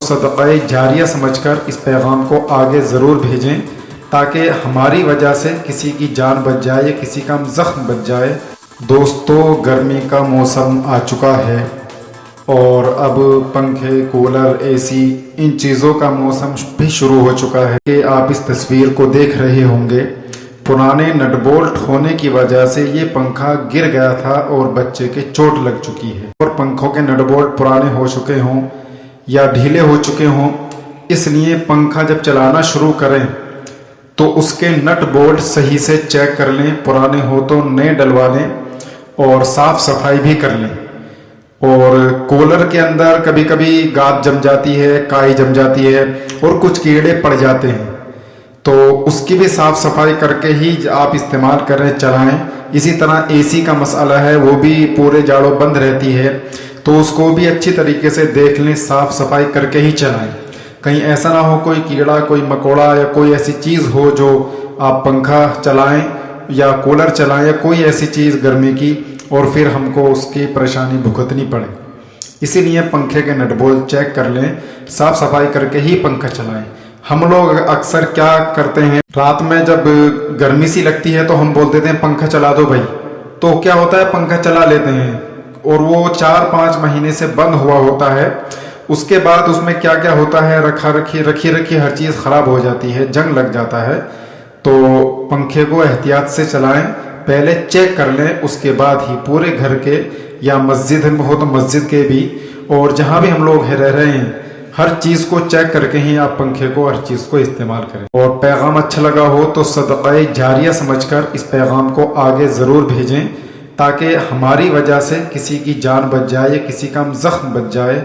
صدقہ جاریہ سمجھ کر اس پیغام کو آگے ضرور بھیجیں تاکہ ہماری وجہ سے کسی کی جان بچ جائے یا کسی کا زخم بچ جائے۔ دوستو، گرمی کا موسم آ چکا ہے اور اب پنکھے، کولر، اے سی، ان چیزوں کا موسم بھی شروع ہو چکا ہے کہ آپ اس تصویر کو دیکھ رہے ہوں گے۔ پرانے نٹ بولٹ ہونے کی وجہ سے یہ پنکھا گر گیا تھا اور بچے کے چوٹ لگ چکی ہے، اور پنکھوں کے نٹ بولٹ پرانے ہو چکے ہوں یا ڈھیلے ہو چکے ہوں، اس لیے پنکھا جب چلانا شروع کریں تو اس کے نٹ بولٹ صحیح سے چیک کر لیں، پرانے ہو تو نئے ڈلوا لیں اور صاف صفائی بھی کر لیں۔ اور کولر کے اندر کبھی کبھی گاد جم جاتی ہے، کائی جم جاتی ہے اور کچھ کیڑے پڑ جاتے ہیں، تو اس کی بھی صاف صفائی کر کے ہی آپ استعمال کریں، چلائیں۔ اسی طرح اے سی کا مسئلہ ہے، وہ بھی پورے جاڑوں بند رہتی ہے، تو اس کو بھی اچھی طریقے سے دیکھ لیں، صاف صفائی کر کے ہی چلائیں، کہیں ایسا نہ ہو کوئی کیڑا، کوئی مکوڑا یا کوئی ایسی چیز ہو جو آپ پنکھا چلائیں یا کولر چلائیں یا کوئی ایسی چیز گرمی کی، اور پھر ہم کو اس کی پریشانی بھگتنی پڑے۔ اسی لیے پنکھے کے نٹ بولٹ چیک کر لیں، صاف صفائی کر کے ہی پنکھا چلائیں۔ ہم لوگ اکثر کیا کرتے ہیں، رات میں جب گرمی سی لگتی ہے تو ہم بول دیتے ہیں پنکھا چلا دو بھائی، تو کیا ہوتا ہے پنکھا چلا لیتے ہیں اور وہ 4-5 مہینے سے بند ہوا ہوتا ہے۔ اس کے بعد اس میں کیا کیا ہوتا ہے، رکھی ہر چیز خراب ہو جاتی ہے، جنگ لگ جاتا ہے۔ تو پنکھے کو احتیاط سے چلائیں، پہلے چیک کر لیں، اس کے بعد ہی پورے گھر کے یا مسجد میں ہو تو مسجد کے بھی، اور جہاں بھی ہم لوگ رہ رہے ہیں ہر چیز کو چیک کر کے ہی آپ پنکھے کو، ہر چیز کو استعمال کریں۔ اور پیغام اچھا لگا ہو تو صدقہ جاریہ سمجھ کر اس پیغام کو آگے ضرور بھیجیں تاکہ ہماری وجہ سے کسی کی جان بچ جائے یا کسی کا زخم بچ جائے۔